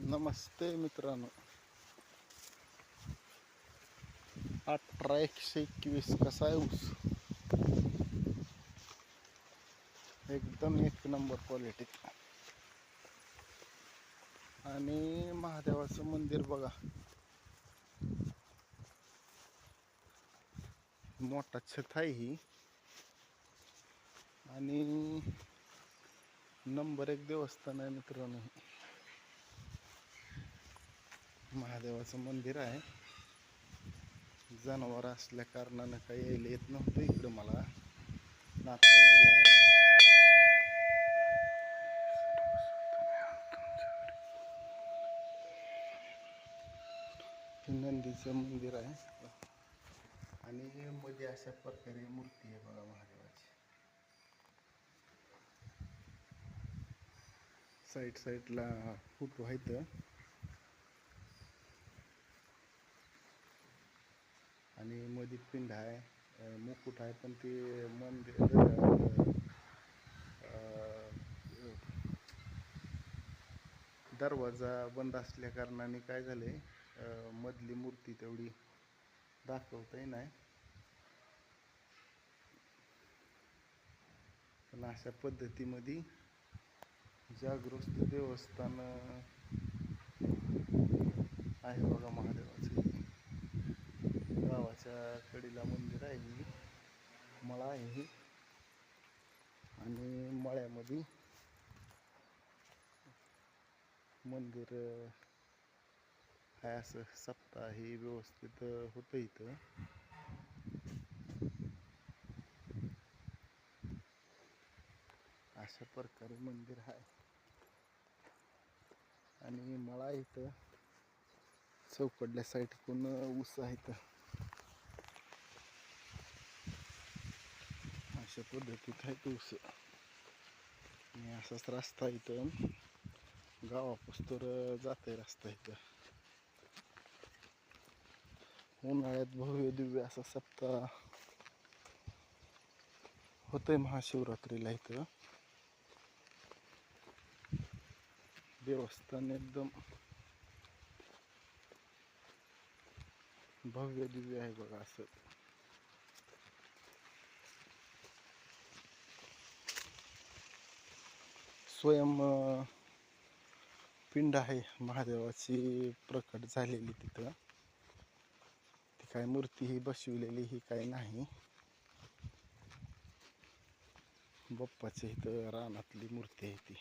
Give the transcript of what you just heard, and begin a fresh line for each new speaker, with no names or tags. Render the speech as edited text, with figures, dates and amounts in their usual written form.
नमस्ते मित्रांनो. 18-121 कसा आहे ऊस? एकदम एक नंबर क्वालिटी. आणि महादेवाचं मंदिर बघा, मोठा छत आहे ही आणि नंबर 1 देवस्थान आहे मित्रांनो. महादेवाचं मंदिर आहे. जनावर असल्या कारणानं काही यायला येत नव्हतं इकडं मला. नाता नंदीचं मंदिर आहे आणि मध्ये अशा प्रकारे मूर्ती आहे बघा महादेवाची. साईडला फोटो आहेत आणि मध्ये पिंड आहे, मुकुट आहे. पण ते मंदिर दरवाजा बंद असल्या कारणाने काय झाले, मधली मूर्ती तेवढी दाखवताही नाही. पण अशा पद्धतीमध्ये जागृत देवस्थान आहे बघा महादेवाचं. गावाच्या कडेला मंदिर आहे, मळा आहे आणि मळ्यामध्ये मंदिर आहे. असं सप्ताह हे व्यवस्थित होतं इथं. अशा प्रकारे मंदिर आहे आणि मळा इथं चौकडल्या साईडकडून ऊस आहेत. अशा पद्धतीत आहे ऊस आणि असाच रस्ता इथं गावापासून जाते. रस्ता इथं उन्हाळ्यात भव्य दिव्य असा सप्ताह होतंय महाशिवरात्रीला. इथं देवस्थान एकदम भव्य दिव्य आहे बघा. असं स्वयं पिंड आहे महादेवाची प्रकट झालेली तिथं. ती काय मूर्ती ही बसविलेली ही काय नाही. बाप्पाची इथं रानातली मूर्ती आहे ती.